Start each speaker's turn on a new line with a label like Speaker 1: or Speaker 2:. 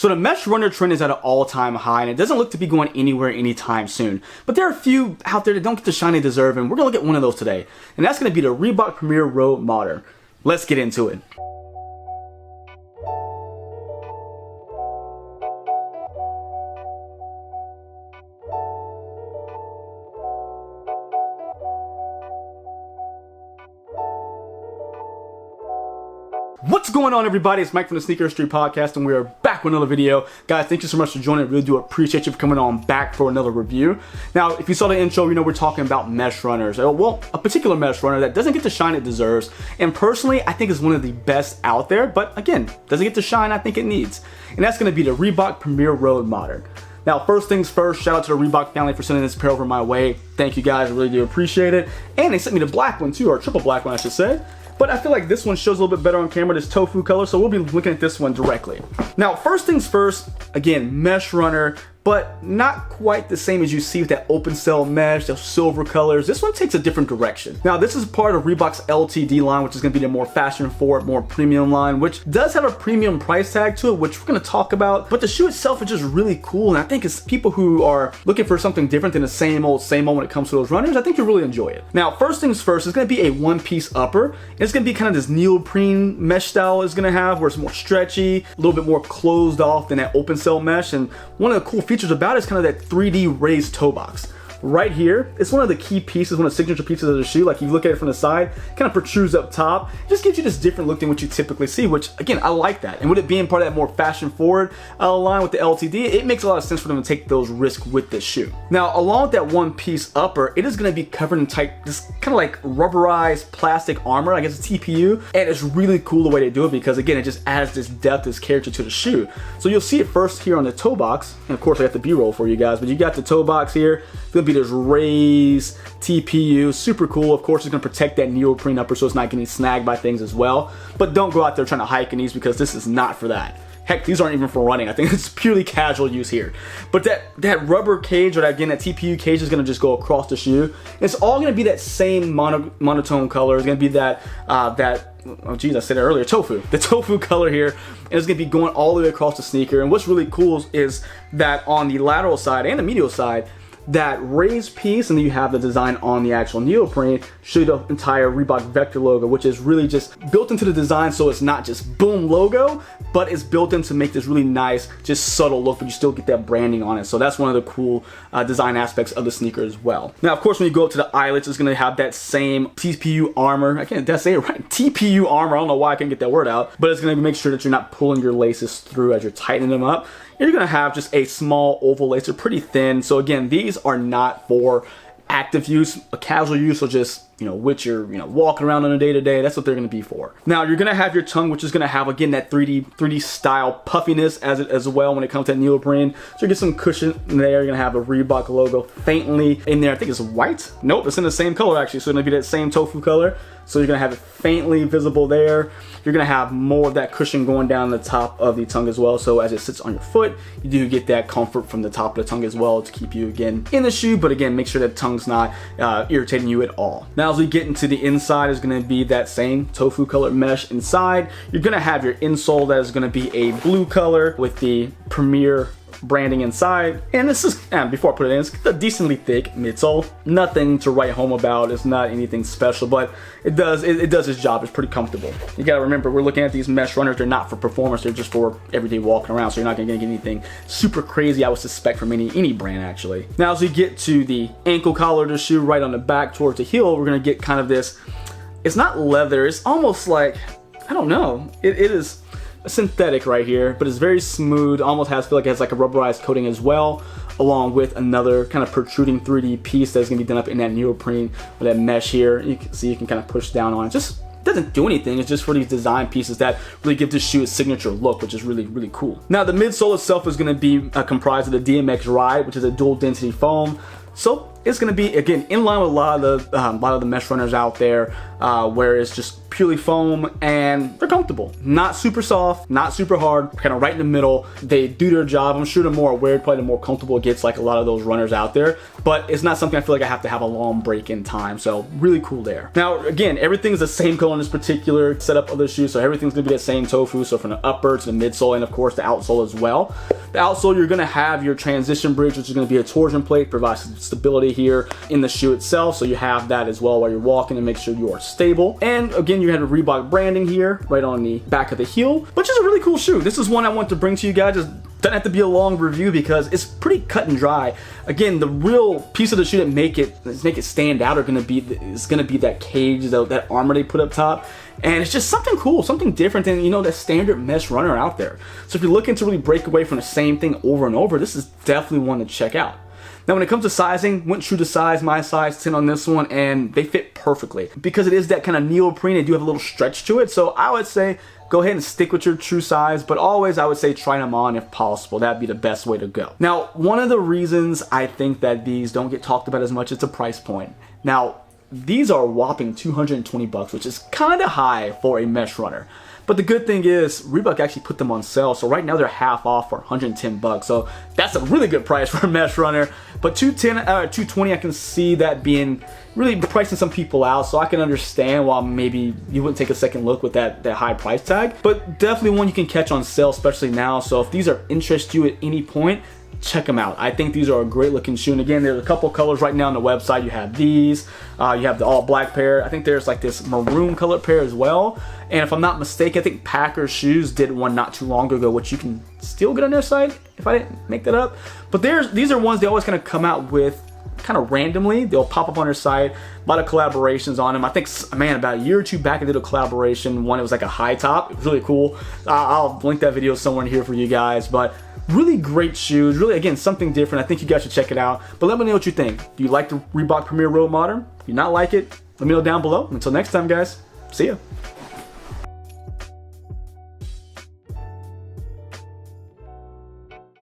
Speaker 1: So the mesh runner trend is at an all-time high, and it doesn't look to be going anywhere anytime soon. But there are a few out there that don't get the shine they deserve, and we're going to look at one of those today. And that's going to be the Reebok Premier Road Modern. Let's get into it. What's going on, everybody? It's Mike from the Sneaker History Podcast, and we are back with another video. Guys, thank you so much for joining. I really do appreciate you for coming on back for another review. Now, if you saw the intro, you know we're talking about mesh runners. Well, a particular mesh runner that doesn't get the shine it deserves, and personally, I think is one of the best out there, but again, doesn't get the shine I think it needs. And that's going to be the Reebok Premier Road Modern. Now, first things first, shout out to the Reebok family for sending this pair over my way. Thank you guys, I really do appreciate it. And they sent me the black one too, or triple black one I should say. But I feel like this one shows a little bit better on camera, this tofu color, so we'll be looking at this one directly. Now, first things first, again, mesh runner, but not quite the same as you see with that open cell mesh, those silver colors. This one takes a different direction. Now, this is part of Reebok's LTD line, which is gonna be the more fashion forward, more premium line, which does have a premium price tag to it, which we're gonna talk about. But the shoe itself is just really cool, and I think it's people who are looking for something different than the same old when it comes to those runners, I think you'll really enjoy it. Now, first things first, it's gonna be a one-piece upper, and it's gonna be kind of this neoprene mesh style it's gonna have, where it's more stretchy, a little bit more closed off than that open cell mesh. And one of the cool features about it is kind of that 3D raised toe box. Right here, it's one of the key pieces, one of the signature pieces of the shoe. Like, you look at it from the side, kind of protrudes up top. It just gives you this different look than what you typically see, which again, I like that. And with it being part of that more fashion forward line with the LTD, it makes a lot of sense for them to take those risks with this shoe. Now, along with that one piece upper, it is gonna be covered in tight, this kind of like rubberized plastic armor, I guess it's TPU. And it's really cool the way they do it, because again, it just adds this depth, this character to the shoe. So you'll see it first here on the toe box. And of course I got the B-roll for you guys, but you got the toe box here. It's gonna be this raised TPU, super cool. Of course, it's gonna protect that neoprene upper so it's not getting snagged by things as well. But don't go out there trying to hike in these, because this is not for that. Heck, these aren't even for running. I think it's purely casual use here. But that rubber cage, or that, again, that TPU cage is gonna just go across the shoe. It's all gonna be that same monotone color. It's gonna be that, oh geez, I said it earlier, tofu. The tofu color here, and it's gonna be going all the way across the sneaker. And what's really cool is that on the lateral side and the medial side, that raised piece, and then you have the design on the actual neoprene, show the entire Reebok Vector logo, which is really just built into the design, so it's not just boom logo, but it's built in to make this really nice, just subtle look, but you still get that branding on it. So that's one of the cool design aspects of the sneaker as well. Now, of course, when you go up to the eyelets, it's gonna have that same TPU armor. I can't say it right. TPU armor. I don't know why I can't get that word out, but it's gonna make sure that you're not pulling your laces through as you're tightening them up. You're gonna have just a small oval lace. They're pretty thin. So again, these are not for active use, a casual use, or just, you know, which you're, walking around on a day-to-day. That's what they're gonna be for. Now, you're gonna have your tongue, which is gonna have, again, that 3D style puffiness as well when it comes to that neoprene. So you get some cushion there. You're gonna have a Reebok logo faintly in there. I think it's white. Nope, it's in the same color actually. So it's gonna be that same tofu color. So you're gonna have it faintly visible there. You're gonna have more of that cushion going down the top of the tongue as well. So as it sits on your foot, you do get that comfort from the top of the tongue as well to keep you, again, in the shoe. But again, make sure that tongue's not irritating you at all. Now, as we get into the inside, is gonna be that same tofu colored mesh inside. You're gonna have your insole that is gonna be a blue color with the Premier branding inside. And this is, before I put it in, it's a decently thick midsole. Nothing to write home about. It's not anything special, but it does its job. It's pretty comfortable. You gotta remember, we're looking at these mesh runners. They're not for performance. They're just for everyday walking around. So you're not gonna get anything super crazy, I would suspect, from any brand actually. Now, as we get to the ankle collar of the shoe, right on the back towards the heel, we're gonna get kind of this, it's not leather. It's almost like, I don't know. It is a synthetic right here, but it's very smooth. Almost feel like it has like a rubberized coating as well, along with another kind of protruding 3D piece that's gonna be done up in that neoprene with that mesh here. You can see you can kind of push down on it. Just doesn't do anything. It's just for these design pieces that really give this shoe a signature look, which is really, really cool. Now, the midsole itself is gonna be comprised of the DMX Ride, which is a dual density foam. So it's going to be, again, in line with a lot of the mesh runners out there, where it's just purely foam and they're comfortable. Not super soft, not super hard, kind of right in the middle. They do their job. I'm sure the more I wear it, probably the more comfortable it gets, like a lot of those runners out there. But it's not something I feel like I have to have a long break in time. So really cool there. Now, again, everything's the same color in this particular setup of the shoe. So everything's going to be the same tofu. So from the upper to the midsole and of course the outsole as well. The outsole, you're going to have your transition bridge, which is going to be a torsion plate, provides some stability here in the shoe itself. So you have that as well while you're walking to make sure you are stable. And again, you have the Reebok branding here right on the back of the heel, which is a really cool shoe. This is one I want to bring to you guys. Just doesn't have to be a long review because it's pretty cut and dry. Again, the real piece of the shoe that make it stand out is gonna be that cage, that armor they put up top. And it's just something cool, something different than, you know, the standard mesh runner out there. So if you're looking to really break away from the same thing over and over, this is definitely one to check out. Now, when it comes to sizing, went true to size, my size 10 on this one, and they fit perfectly. Because it is that kind of neoprene, they do have a little stretch to it. So I would say go ahead and stick with your true size, but always I would say try them on if possible. That'd be the best way to go. Now, one of the reasons I think that these don't get talked about as much is the price point. Now, these are a whopping 220 bucks, which is kind of high for a mesh runner. But the good thing is Reebok actually put them on sale. So right now they're half off for 110 bucks. So that's a really good price for a mesh runner. But 220, I can see that being really pricing some people out. So I can understand why maybe you wouldn't take a second look with that high price tag. But definitely one you can catch on sale, especially now. So if these are interest you at any point, check them out. I think these are a great looking shoe. And again, there's a couple colors right now on the website. You have these, you have the all black pair. I think there's like this maroon colored pair as well. And if I'm not mistaken, I think Packers Shoes did one not too long ago, which you can still get on their site if I didn't make that up. But these are ones they always kind of come out with kind of randomly. They'll pop up on their site. A lot of collaborations on them. I think, man, about a year or two back I did a collaboration. One, it was like a high top. It was really cool. I'll link that video somewhere in here for you guys. But really great shoes. Really, again, something different. I think you guys should check it out. But let me know what you think. Do you like the Reebok Premier Road Modern? If you not like it, let me know down below. Until next time, guys. See ya.